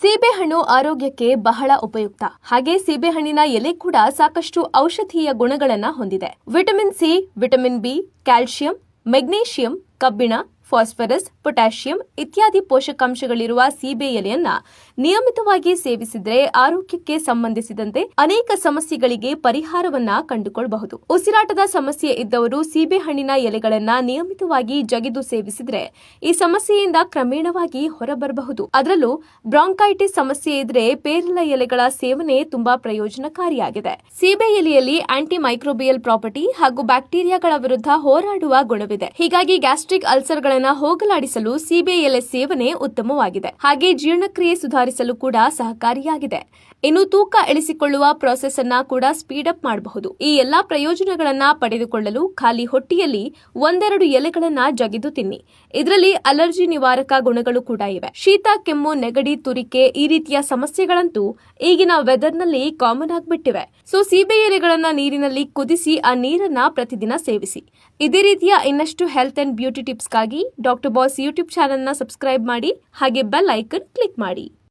ಸೀಬೆಹಣ್ಣು ಆರೋಗ್ಯಕ್ಕೆ ಬಹಳ ಉಪಯುಕ್ತ. ಹಾಗೆ ಸೀಬೆಹಣ್ಣಿನ ಎಲೆ ಕೂಡ ಸಾಕಷ್ಟು ಔಷಧೀಯ ಗುಣಗಳನ್ನು ಹೊಂದಿದೆ. Vitamin C, vitamin B, calcium, magnesium, ಕಬ್ಬಿಣ, ಫಾಸ್ಫರಸ್, ಪೊಟ್ಯಾಷಿಯಂ ಇತ್ಯಾದಿ ಪೋಷಕಾಂಶಗಳಿರುವ ಸೀಬೆ ಎಲೆಯನ್ನ ನಿಯಮಿತವಾಗಿ ಸೇವಿಸಿದ್ರೆ ಆರೋಗ್ಯಕ್ಕೆ ಸಂಬಂಧಿಸಿದಂತೆ ಅನೇಕ ಸಮಸ್ಯೆಗಳಿಗೆ ಪರಿಹಾರವನ್ನ ಕಂಡುಕೊಳ್ಳಬಹುದು. ಉಸಿರಾಟದ ಸಮಸ್ಯೆ ಇದ್ದವರು ಸೀಬೆಹಣ್ಣಿನ ಎಲೆಗಳನ್ನ ನಿಯಮಿತವಾಗಿ ಜಗಿದು ಸೇವಿಸಿದ್ರೆ ಈ ಸಮಸ್ಯೆಯಿಂದ ಕ್ರಮೇಣವಾಗಿ ಹೊರಬರಬಹುದು. ಅದರಲ್ಲೂ ಬ್ರಾಂಕೈಟಿಸ್ ಸಮಸ್ಯೆ ಇದ್ರೆ ಪೇರಲ ಎಲೆಗಳ ಸೇವನೆ ತುಂಬಾ ಪ್ರಯೋಜನಕಾರಿಯಾಗಿದೆ. ಸೀಬೆ ಎಲೆಯಲ್ಲಿ ಆಂಟಿ ಮೈಕ್ರೋಬಿಯಲ್ ಪ್ರಾಪರ್ಟಿ ಹಾಗೂ ಬ್ಯಾಕ್ಟೀರಿಯಾಗಳ ವಿರುದ್ಧ ಹೋರಾಡುವ ಗುಣವಿದೆ. ಹೀಗಾಗಿ ಗ್ಯಾಸ್ಟ್ರಿಕ್ ಅಲ್ಸರ್ಗಳ ಹೋಗಲಾಡಿಸಲು ಸೀಬೆ ಎಲೆ ಸೇವನೆ ಉತ್ತಮವಾಗಿದೆ. ಹಾಗೆ ಜೀರ್ಣಕ್ರಿಯೆ ಸುಧಾರಿಸಲು ಕೂಡ ಸಹಕಾರಿಯಾಗಿದೆ. ಇನ್ನು ತೂಕ ಇಳಿಸಿಕೊಳ್ಳುವ ಪ್ರಾಸೆಸ್ ಅನ್ನ ಕೂಡ ಸ್ಪೀಡ್ ಅಪ್ ಮಾಡಬಹುದು. ಈ ಎಲ್ಲಾ ಪ್ರಯೋಜನಗಳನ್ನ ಪಡೆದುಕೊಳ್ಳಲು ಖಾಲಿ ಹೊಟ್ಟೆಯಲ್ಲಿ 1-2 ಎಲೆಗಳನ್ನ ಜಗಿದು ತಿನ್ನಿ. ಇದರಲ್ಲಿ ಅಲರ್ಜಿ ನಿವಾರಕ ಗುಣಗಳು ಕೂಡ ಇವೆ. ಶೀತ, ಕೆಮ್ಮು, ನೆಗಡಿ, ತುರಿಕೆ ಈ ರೀತಿಯ ಸಮಸ್ಯೆಗಳಂತೂ ಈಗಿನ ವೆದರ್ ನಲ್ಲಿ ಕಾಮನ್ ಆಗಿಬಿಟ್ಟಿವೆ. ಸೊ ಸೀಬೆ ಎಲೆಗಳನ್ನ ನೀರಿನಲ್ಲಿ ಕುದಿಸಿ ಆ ನೀರನ್ನ ಪ್ರತಿದಿನ ಸೇವಿಸಿ. ಇದೇ ರೀತಿಯ ಇನ್ನಷ್ಟು ಹೆಲ್ತ್ ಅಂಡ್ ಬ್ಯೂಟಿ ಟಿಪ್ಸ್ಗಾಗಿ ಡಾಕ್ಟರ್ ಬಾಸ್ ಯೂಟ್ಯೂಬ್ ಚಾನೆಲ್ನ ಸಬ್ಸ್ಕ್ರೈಬ್ ಮಾಡಿ ಹಾಗೆ ಬೆಲ್ ಐಕನ್ ಕ್ಲಿಕ್ ಮಾಡಿ.